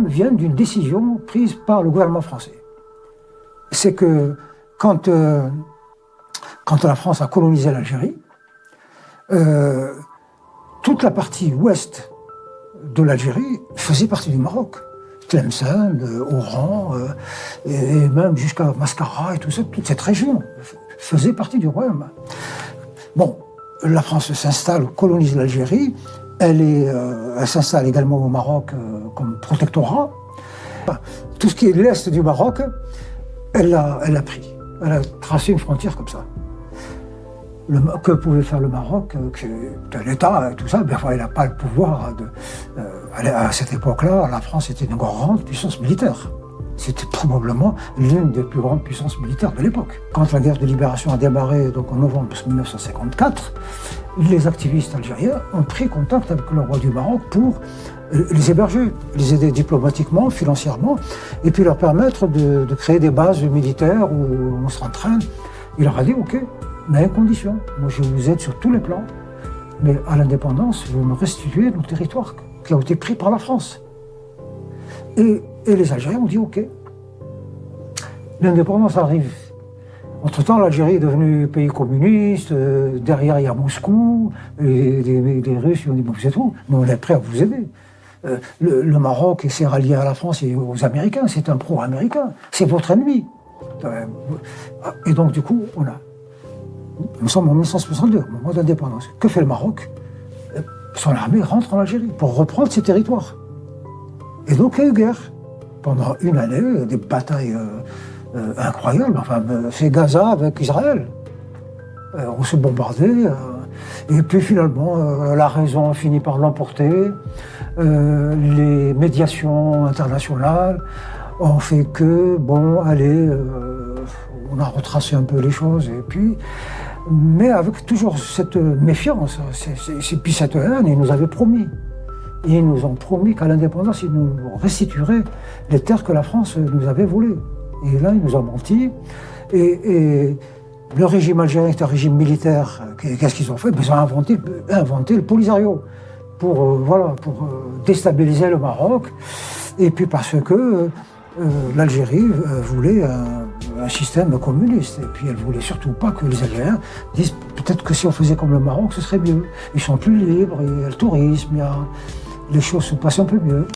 Vient d'une décision prise par le gouvernement français. C'est que quand la France a colonisé l'Algérie, toute la partie ouest de l'Algérie faisait partie du Maroc. Tlemcen, Oran, et même jusqu'à Mascara et tout ça, toute cette région faisait partie du royaume. Bon, la France s'installe, colonise l'Algérie, elle s'installe également au Maroc comme protectorat. Tout ce qui est l'est du Maroc, elle a pris. Elle a tracé une frontière comme ça. Que pouvait faire le Maroc, l'État et tout ça, bien, il n'a pas le pouvoir à cette époque-là, la France était une grande puissance militaire. C'était probablement l'une des plus grandes puissances militaires de l'époque. Quand la guerre de libération a démarré, donc en novembre 1954, les activistes algériens ont pris contact avec le roi du Maroc pour les héberger, les aider diplomatiquement, financièrement, et puis leur permettre de créer des bases militaires où on s'entraîne. Il leur a dit, OK, mais à une condition, moi je vous aide sur tous les plans, mais à l'indépendance, vous me restituez nos territoires qui ont été pris par la France. Et les Algériens ont dit OK. L'indépendance arrive. Entre-temps, l'Algérie est devenue pays communiste, derrière il y a Moscou, et les Russes ils ont dit bon, c'est tout, nous on est prêts à vous aider. Le Maroc s'est rallié à la France et aux Américains, c'est un pro-américain, c'est votre ennemi. Et donc du coup, nous sommes en 1962, au moment d'indépendance. Que fait le Maroc? Son armée rentre en Algérie pour reprendre ses territoires. Et donc il y a eu guerre. Pendant une année, des batailles incroyables. Enfin, c'est Gaza avec Israël. On se bombardait. Et puis finalement, la raison finit par l'emporter. Les médiations internationales ont fait que, bon, allez, on a retracé un peu les choses. Et puis, mais avec toujours cette méfiance, et puis cette haine, ils nous avaient promis. Ils nous ont promis qu'à l'indépendance, ils nous restitueraient les terres que la France nous avait volées. Et là, ils nous ont menti. Et le régime algérien est un régime militaire. Qu'est-ce qu'ils ont fait? Ils ont inventé le Polisario pour déstabiliser le Maroc. Et puis parce que l'Algérie voulait un système communiste. Et puis elle ne voulait surtout pas que les Algériens disent peut-être que si on faisait comme le Maroc, ce serait mieux. Ils sont plus libres, il y a le tourisme, les choses se passent un peu mieux.